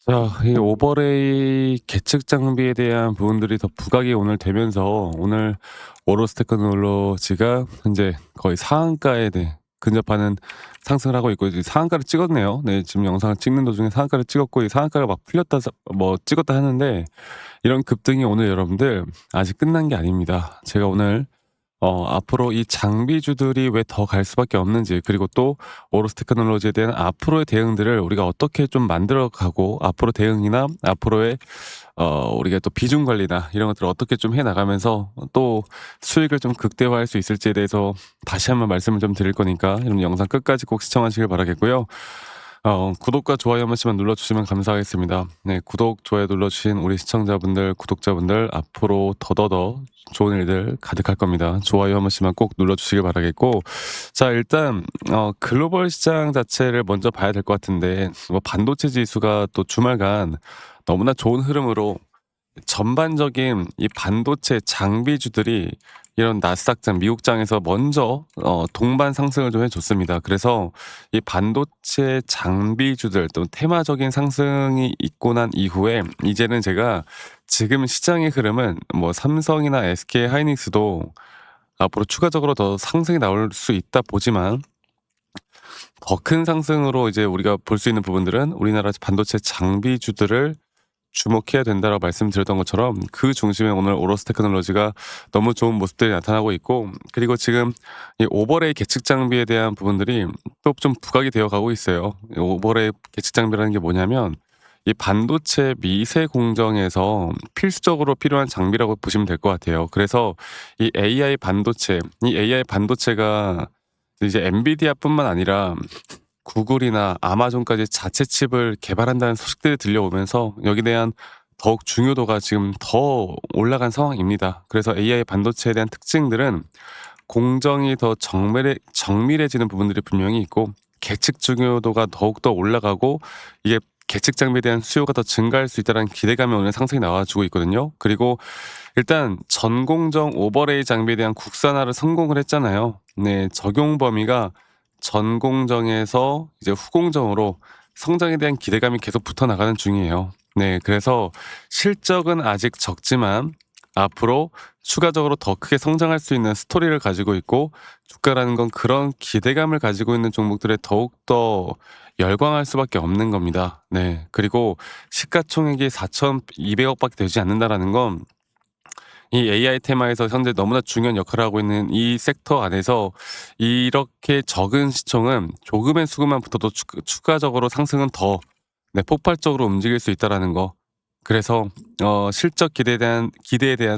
자, 이 오버레이 계측 장비에 대한 부분들이 더 부각이 오늘 되면서 오늘 워로스 테크놀로지가 현재 거의 상한가에 근접하는 상승을 하고 있고 이제 상한가를 찍었네요. 네, 지금 영상을 찍는 도중에 상한가를 찍었고 이 상한가가 막 풀렸다 뭐 찍었다 하는데 이런 급등이 오늘 여러분들 아직 끝난 게 아닙니다. 제가 오늘 앞으로 이 장비주들이 왜 더 갈 수밖에 없는지, 그리고 또 오로스 테크놀로지에 대한 앞으로의 대응들을 우리가 어떻게 좀 만들어 가고, 앞으로 대응이나 앞으로의 우리가 또 비중 관리나 이런 것들을 어떻게 좀 해 나가면서 또 수익을 좀 극대화할 수 있을지에 대해서 다시 한번 말씀을 좀 드릴 거니까 여러분 영상 끝까지 꼭 시청하시길 바라겠고요. 구독과 좋아요 한 번씩만 눌러주시면 감사하겠습니다. 네, 구독, 좋아요 눌러주신 우리 시청자분들, 구독자분들 앞으로 더더더 좋은 일들 가득할 겁니다. 좋아요 한 번씩만 꼭 눌러주시길 바라겠고, 자 일단 글로벌 시장 자체를 먼저 봐야 될 것 같은데, 뭐 반도체 지수가 또 주말간 너무나 좋은 흐름으로 전반적인 이 반도체 장비주들이 이런 나스닥장 미국장에서 먼저 동반 상승을 좀 해줬습니다. 그래서 이 반도체 장비주들 또 테마적인 상승이 있고 난 이후에 이제는 제가 지금 시장의 흐름은 뭐 삼성이나 SK 하이닉스도 앞으로 추가적으로 더 상승이 나올 수 있다 보지만, 더 큰 상승으로 이제 우리가 볼 수 있는 부분들은 우리나라 반도체 장비주들을 주목해야 된다라고 말씀드렸던 것처럼 그 중심에 오늘 오로스 테크놀로지가 너무 좋은 모습들이 나타나고 있고, 그리고 지금 이 오버레이 계측 장비에 대한 부분들이 또 좀 부각이 되어 가고 있어요. 이 오버레이 계측 장비라는 게 뭐냐면 이 반도체 미세 공정에서 필수적으로 필요한 장비라고 보시면 될 것 같아요. 그래서 이 AI 반도체가 이제 엔비디아뿐만 아니라 구글이나 아마존까지 자체 칩을 개발한다는 소식들이 들려오면서 여기에 대한 더욱 중요도가 지금 더 올라간 상황입니다. 그래서 AI 반도체에 대한 특징들은 공정이 더 정밀해지는 부분들이 분명히 있고, 계측 중요도가 더욱더 올라가고, 이게 계측 장비에 대한 수요가 더 증가할 수 있다는 기대감이 오늘 상승이 나와주고 있거든요. 그리고 일단 전공정 오버레이 장비에 대한 국산화를 성공을 했잖아요. 네, 적용 범위가 전공정에서 이제 후공정으로 성장에 대한 기대감이 계속 붙어 나가는 중이에요. 네, 그래서 실적은 아직 적지만 앞으로 추가적으로 더 크게 성장할 수 있는 스토리를 가지고 있고, 주가라는 건 그런 기대감을 가지고 있는 종목들에 더욱더 열광할 수밖에 없는 겁니다. 네, 그리고 시가총액이 4,200억밖에 되지 않는다라는 건 이 AI 테마에서 현재 너무나 중요한 역할을 하고 있는 이 섹터 안에서 이렇게 적은 시총은 조금의 수급만 붙어도 추가적으로 상승은 더 폭발적으로 움직일 수 있다라는 거. 그래서 실적 기대에 대한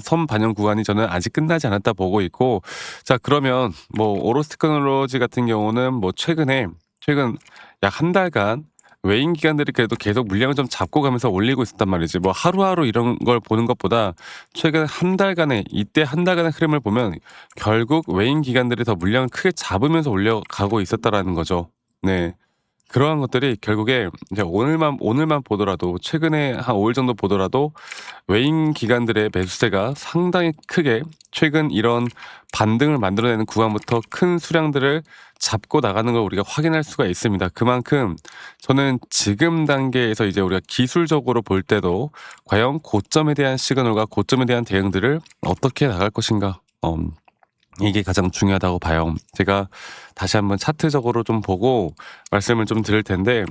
선반영 구간이 저는 아직 끝나지 않았다 보고 있고, 자 그러면 뭐 오로스 테크놀로지 같은 경우는 뭐 최근 약 한 달간 외인 기관들이 그래도 계속 물량을 좀 잡고 가면서 올리고 있었단 말이지. 뭐 하루하루 이런 걸 보는 것보다 최근 한 달간의 이때 한 달간의 흐름을 보면 결국 외인 기관들이 더 물량을 크게 잡으면서 올려가고 있었다라는 거죠. 네. 그러한 것들이 결국에 이제 오늘만 보더라도, 최근에 한 5일 정도 보더라도 외인 기관들의 매수세가 상당히 크게 최근 이런 반등을 만들어내는 구간부터 큰 수량들을 잡고 나가는 걸 우리가 확인할 수가 있습니다. 그만큼 저는 지금 단계에서 이제 우리가 기술적으로 볼 때도 과연 고점에 대한 시그널과 고점에 대한 대응들을 어떻게 나갈 것인가, 이게 가장 중요하다고 봐요. 제가 다시 한번 차트적으로 좀 보고 말씀을 좀 드릴 텐데,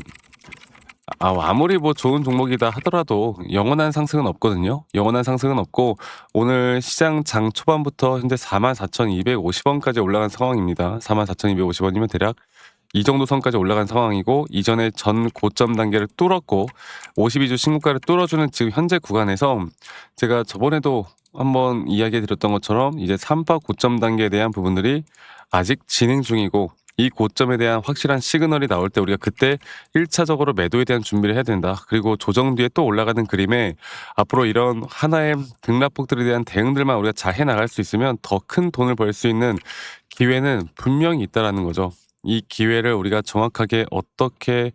아무리 뭐 좋은 종목이다 하더라도 영원한 상승은 없거든요. 영원한 상승은 없고, 오늘 시장 장 초반부터 현재 44,250원까지 올라간 상황입니다. 44,250원이면 대략 이 정도 선까지 올라간 상황이고, 이전에 전 고점 단계를 뚫었고 52주 신고가를 뚫어주는 지금 현재 구간에서 제가 저번에도 한번 이야기 드렸던 것처럼 이제 3파 고점 단계에 대한 부분들이 아직 진행 중이고, 이 고점에 대한 확실한 시그널이 나올 때 우리가 그때 1차적으로 매도에 대한 준비를 해야 된다. 그리고 조정 뒤에 또 올라가는 그림에 앞으로 이런 하나의 등락폭들에 대한 대응들만 우리가 잘 해나갈 수 있으면 더 큰 돈을 벌 수 있는 기회는 분명히 있다라는 거죠. 이 기회를 우리가 정확하게 어떻게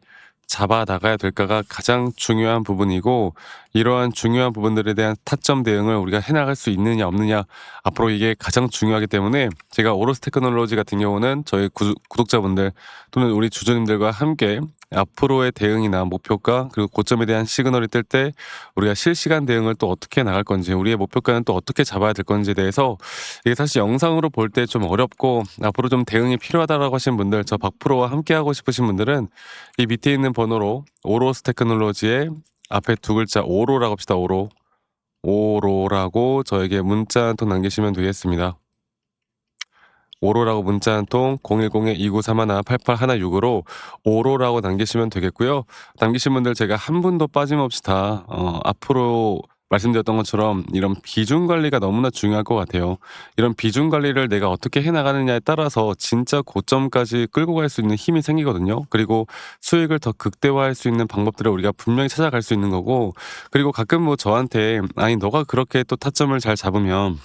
잡아 나가야 될까가 가장 중요한 부분이고, 이러한 중요한 부분들에 대한 타점 대응을 우리가 해나갈 수 있느냐 없느냐, 앞으로 이게 가장 중요하기 때문에 제가 오로스 테크놀로지 같은 경우는 저희 구독자분들 또는 우리 주주님들과 함께 앞으로의 대응이나 목표가 그리고 고점에 대한 시그널이 뜰 때 우리가 실시간 대응을 또 어떻게 나갈 건지 우리의 목표가는 또 어떻게 잡아야 될 건지에 대해서 이게 사실 영상으로 볼 때 좀 어렵고 앞으로 좀 대응이 필요하다라고 하신 분들 저 박프로와 함께 하고 싶으신 분들은 이 밑에 있는 번호로 오로스 테크놀로지의 앞에 두 글자 오로라고 합시다. 오로라고 저에게 문자 한 통 남기시면 되겠습니다. 오로라고 문자 한 통 010-2931-8816으로 오로라고 남기시면 되겠고요. 남기신 분들 제가 한 분도 빠짐없이 다 앞으로 말씀드렸던 것처럼 이런 비중 관리가 너무나 중요할 것 같아요. 이런 비중 관리를 내가 어떻게 해 나가느냐에 따라서 진짜 고점까지 끌고 갈 수 있는 힘이 생기거든요. 그리고 수익을 더 극대화할 수 있는 방법들을 우리가 분명히 찾아갈 수 있는 거고, 그리고 가끔 뭐 저한테 "아니 너가 그렇게 또 타점을 잘 잡으면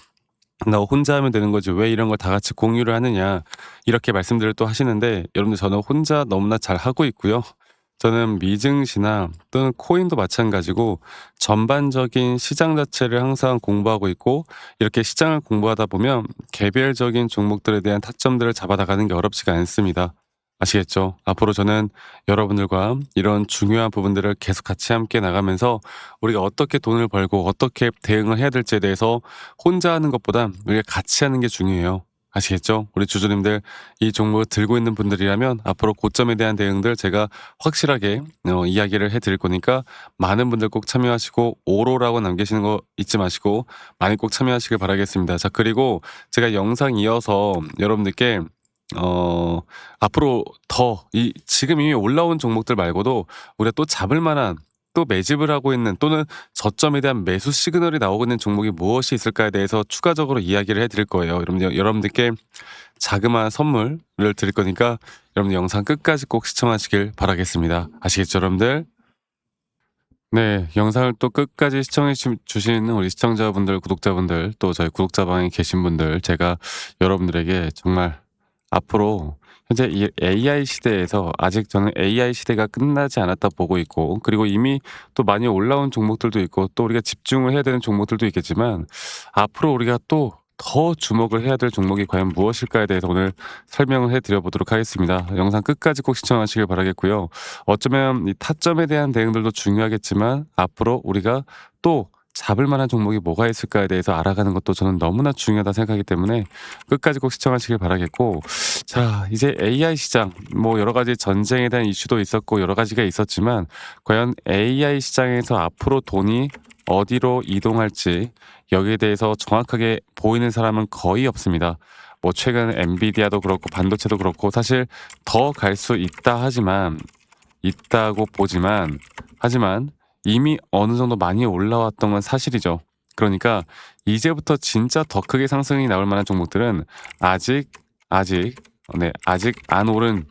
너 혼자 하면 되는 거지 왜 이런 걸 다 같이 공유를 하느냐." 이렇게 말씀들을 또 하시는데, 여러분들 저는 혼자 너무나 잘하고 있고요. 저는 미증시나 또는 코인도 마찬가지고 전반적인 시장 자체를 항상 공부하고 있고, 이렇게 시장을 공부하다 보면 개별적인 종목들에 대한 타점들을 잡아 나가는 게 어렵지가 않습니다. 아시겠죠? 앞으로 저는 여러분들과 이런 중요한 부분들을 계속 같이 함께 나가면서 우리가 어떻게 돈을 벌고 어떻게 대응을 해야 될지에 대해서 혼자 하는 것보다 우리가 같이 하는 게 중요해요. 아시겠죠? 우리 주주님들, 이 종목을 들고 있는 분들이라면 앞으로 고점에 대한 대응들 제가 확실하게 이야기를 해드릴 거니까 많은 분들 꼭 참여하시고 오로라고 남기시는 거 잊지 마시고 많이 꼭 참여하시길 바라겠습니다. 자, 그리고 제가 영상 이어서 여러분들께 앞으로 더 이 지금 이미 올라온 종목들 말고도 우리가 또 잡을 만한, 또 매집을 하고 있는, 또는 저점에 대한 매수 시그널이 나오고 있는 종목이 무엇이 있을까에 대해서 추가적으로 이야기를 해 드릴 거예요. 여러분들께 자그마한 선물을 드릴 거니까 여러분들 영상 끝까지 꼭 시청하시길 바라겠습니다. 아시겠죠, 여러분들? 네. 영상을 또 끝까지 시청해 주신 우리 시청자분들, 구독자분들, 또 저희 구독자방에 계신 분들, 제가 여러분들에게 정말 앞으로 현재 이 AI 시대에서 아직 저는 AI 시대가 끝나지 않았다 보고 있고, 그리고 이미 또 많이 올라온 종목들도 있고 또 우리가 집중을 해야 되는 종목들도 있겠지만, 앞으로 우리가 또 더 주목을 해야 될 종목이 과연 무엇일까에 대해서 오늘 설명을 해 드려 보도록 하겠습니다. 영상 끝까지 꼭 시청하시길 바라겠고요. 어쩌면 이 타점에 대한 대응들도 중요하겠지만 앞으로 우리가 또 잡을 만한 종목이 뭐가 있을까에 대해서 알아가는 것도 저는 너무나 중요하다 생각하기 때문에 끝까지 꼭 시청하시길 바라겠고, 자, 이제 AI 시장, 뭐 여러 가지 전쟁에 대한 이슈도 있었고 여러 가지가 있었지만 과연 AI 시장에서 앞으로 돈이 어디로 이동할지 여기에 대해서 정확하게 보이는 사람은 거의 없습니다. 뭐 최근 엔비디아도 그렇고 반도체도 그렇고 사실 더 갈 수 있다 하지만, 있다고 보지만, 하지만 이미 어느 정도 많이 올라왔던 건 사실이죠. 그러니까 이제부터 진짜 더 크게 상승이 나올 만한 종목들은 아직 아직 안 오른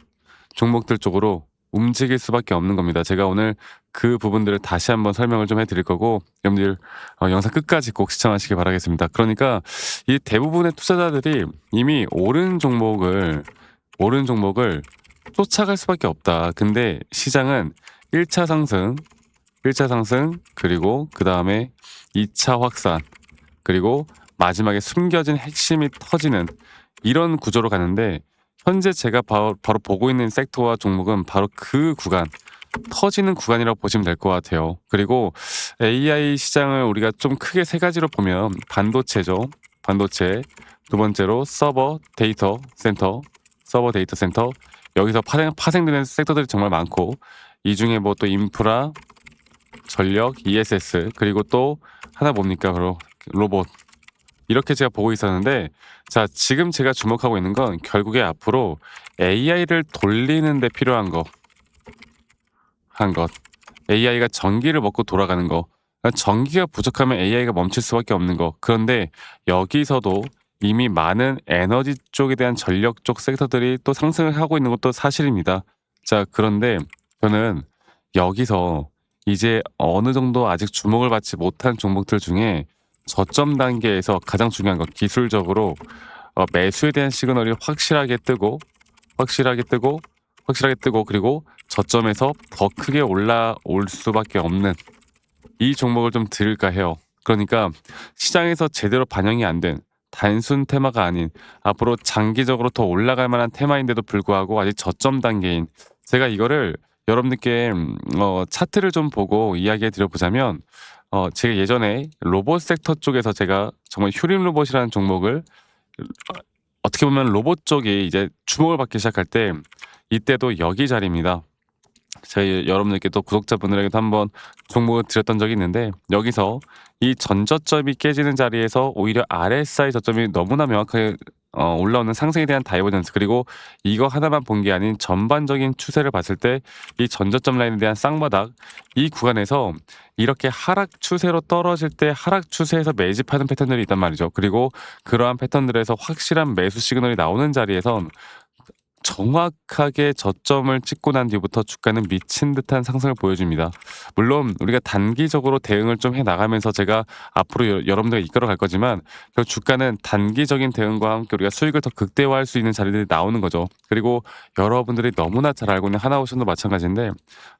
종목들 쪽으로 움직일 수밖에 없는 겁니다. 제가 오늘 그 부분들을 다시 한번 설명을 좀 해 드릴 거고, 여러분들 영상 끝까지 꼭 시청하시길 바라겠습니다. 그러니까 이 대부분의 투자자들이 이미 오른 종목을 쫓아갈 수밖에 없다. 근데 시장은 1차 상승, 1차 상승, 그리고 그다음에 2차 확산, 그리고 마지막에 숨겨진 핵심이 터지는 이런 구조로 가는데, 현재 제가 바로 보고 있는 섹터와 종목은 바로 그 구간, 터지는 구간이라고 보시면 될 것 같아요. 그리고 AI 시장을 우리가 좀 크게 세 가지로 보면 반도체죠. 반도체. 두 번째로 서버 데이터 센터. 여기서 파생되는 섹터들이 정말 많고, 이 중에 뭐 또 인프라, 전력, ESS, 그리고 또 하나 뭡니까? 바로 로봇. 이렇게 제가 보고 있었는데, 자, 지금 제가 주목하고 있는 건 결국에 앞으로 AI를 돌리는 데 필요한 것. AI가 전기를 먹고 돌아가는 거. 그러니까 전기가 부족하면 AI가 멈출 수밖에 없는 거. 그런데 여기서도 이미 많은 에너지 쪽에 대한 전력 쪽 섹터들이 또 상승을 하고 있는 것도 사실입니다. 자, 그런데 저는 여기서 이제 어느 정도 아직 주목을 받지 못한 종목들 중에 저점 단계에서 가장 중요한 것, 기술적으로 매수에 대한 시그널이 확실하게 뜨고, 그리고 저점에서 더 크게 올라올 수밖에 없는 이 종목을 좀 들을까 해요. 그러니까 시장에서 제대로 반영이 안 된 단순 테마가 아닌 앞으로 장기적으로 더 올라갈 만한 테마인데도 불구하고 아직 저점 단계인, 제가 이거를 여러분들께 차트를 좀 보고 이야기해 드려 보자면 제가 예전에 로봇 섹터 쪽에서 제가 정말 휴림 로봇이라는 종목을 어떻게 보면 로봇 쪽이 이제 주목을 받기 시작할 때 이때도 여기 자리입니다. 저희 여러분들께 또 구독자분들에게도 한번 종목을 드렸던 적이 있는데 여기서 이 전저점이 깨지는 자리에서 오히려 RSI 저점이 너무나 명확하게 올라오는 상승에 대한 다이버전스 그리고 이거 하나만 본 게 아닌 전반적인 추세를 봤을 때 이 전저점 라인에 대한 쌍바닥 이 구간에서 이렇게 하락 추세로 떨어질 때 하락 추세에서 매집하는 패턴들이 있단 말이죠. 그리고 그러한 패턴들에서 확실한 매수 시그널이 나오는 자리에선 정확하게 저점을 찍고 난 뒤부터 주가는 미친 듯한 상승을 보여줍니다. 물론 우리가 단기적으로 대응을 좀 해 나가면서 제가 앞으로 여러분들과 이끌어 갈 거지만 그 주가는 단기적인 대응과 함께 우리가 수익을 더 극대화할 수 있는 자리들이 나오는 거죠. 그리고 여러분들이 너무나 잘 알고 있는 하나오션도 마찬가지인데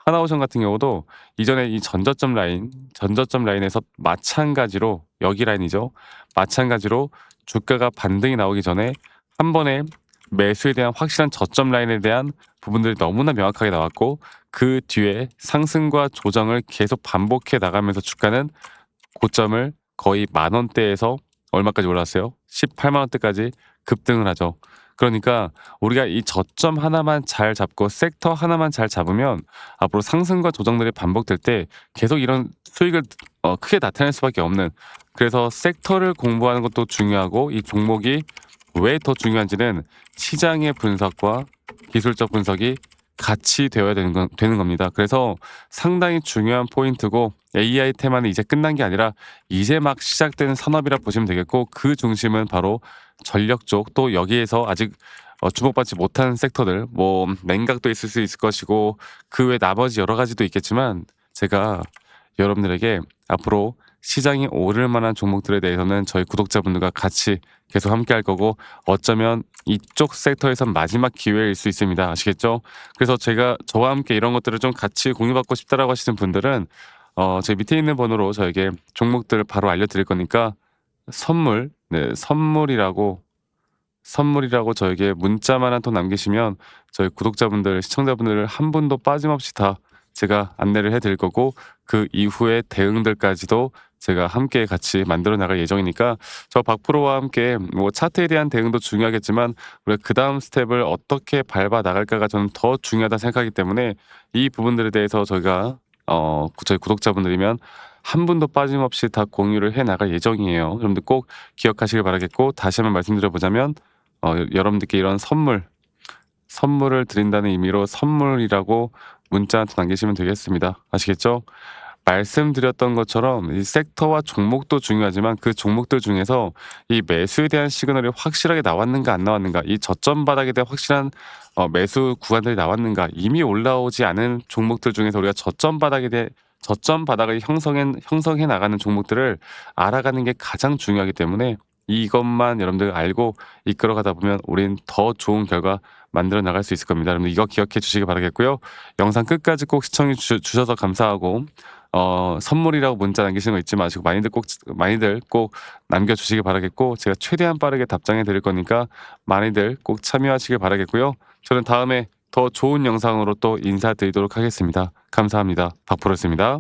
하나오션 같은 경우도 이전에 이 전저점 라인에서 마찬가지로 여기 라인이죠. 마찬가지로 주가가 반등이 나오기 전에 한 번에 매수에 대한 확실한 저점 라인에 대한 부분들이 너무나 명확하게 나왔고 그 뒤에 상승과 조정을 계속 반복해 나가면서 주가는 고점을 거의 10,000원대에서 얼마까지 올랐어요? 18만 원대까지 급등을 하죠. 그러니까 우리가 이 저점 하나만 잘 잡고 섹터 하나만 잘 잡으면 앞으로 상승과 조정들이 반복될 때 계속 이런 수익을 크게 나타낼 수밖에 없는 그래서 섹터를 공부하는 것도 중요하고 이 종목이 왜 더 중요한지는 시장의 분석과 기술적 분석이 같이 되어야 되는 겁니다. 그래서 상당히 중요한 포인트고 AI 테마는 이제 끝난 게 아니라 이제 막 시작되는 산업이라 보시면 되겠고 그 중심은 바로 전력 쪽 또 여기에서 아직 주목받지 못한 섹터들 뭐 냉각도 있을 수 있을 것이고 그 외 나머지 여러 가지도 있겠지만 제가 여러분들에게 앞으로 시장이 오를 만한 종목들에 대해서는 저희 구독자분들과 같이 계속 함께 할 거고 어쩌면 이쪽 섹터에서 마지막 기회일 수 있습니다. 아시겠죠? 그래서 제가 저와 함께 이런 것들을 좀 같이 공유받고 싶다라고 하시는 분들은 제 밑에 있는 번호로 저에게 종목들을 바로 알려드릴 거니까 선물, 네, 선물이라고 저에게 문자만 한 통 남기시면 저희 구독자분들, 시청자분들 한 분도 빠짐없이 다 제가 안내를 해드릴 거고 그 이후에 대응들까지도 제가 함께 같이 만들어 나갈 예정이니까 저 박프로와 함께 뭐 차트에 대한 대응도 중요하겠지만 우리가 그 다음 스텝을 어떻게 밟아 나갈까가 저는 더 중요하다 생각하기 때문에 이 부분들에 대해서 저희가 저희 구독자분들이면 한 분도 빠짐없이 다 공유를 해 나갈 예정이에요. 여러분들 꼭 기억하시길 바라겠고 다시 한번 말씀드려 보자면 여러분들께 이런 선물을 드린다는 의미로 선물이라고 문자 한 통 남기시면 되겠습니다. 아시겠죠? 말씀드렸던 것처럼 이 섹터와 종목도 중요하지만 그 종목들 중에서 이 매수에 대한 시그널이 확실하게 나왔는가 안 나왔는가 이 저점 바닥에 대한 확실한 매수 구간들이 나왔는가 이미 올라오지 않은 종목들 중에서 우리가 저점 바닥을 형성해 나가는 종목들을 알아가는 게 가장 중요하기 때문에 이것만 여러분들 알고 이끌어가다 보면 우린 더 좋은 결과 만들어 나갈 수 있을 겁니다. 여러분 이거 기억해 주시기 바라겠고요. 영상 끝까지 꼭 시청해 주셔서 감사하고 선물이라고 문자 남기시는 거 잊지 마시고 많이들 꼭 남겨주시기 바라겠고 제가 최대한 빠르게 답장해 드릴 거니까 많이들 꼭 참여하시길 바라겠고요. 저는 다음에 더 좋은 영상으로 또 인사드리도록 하겠습니다. 감사합니다. 박프로였습니다.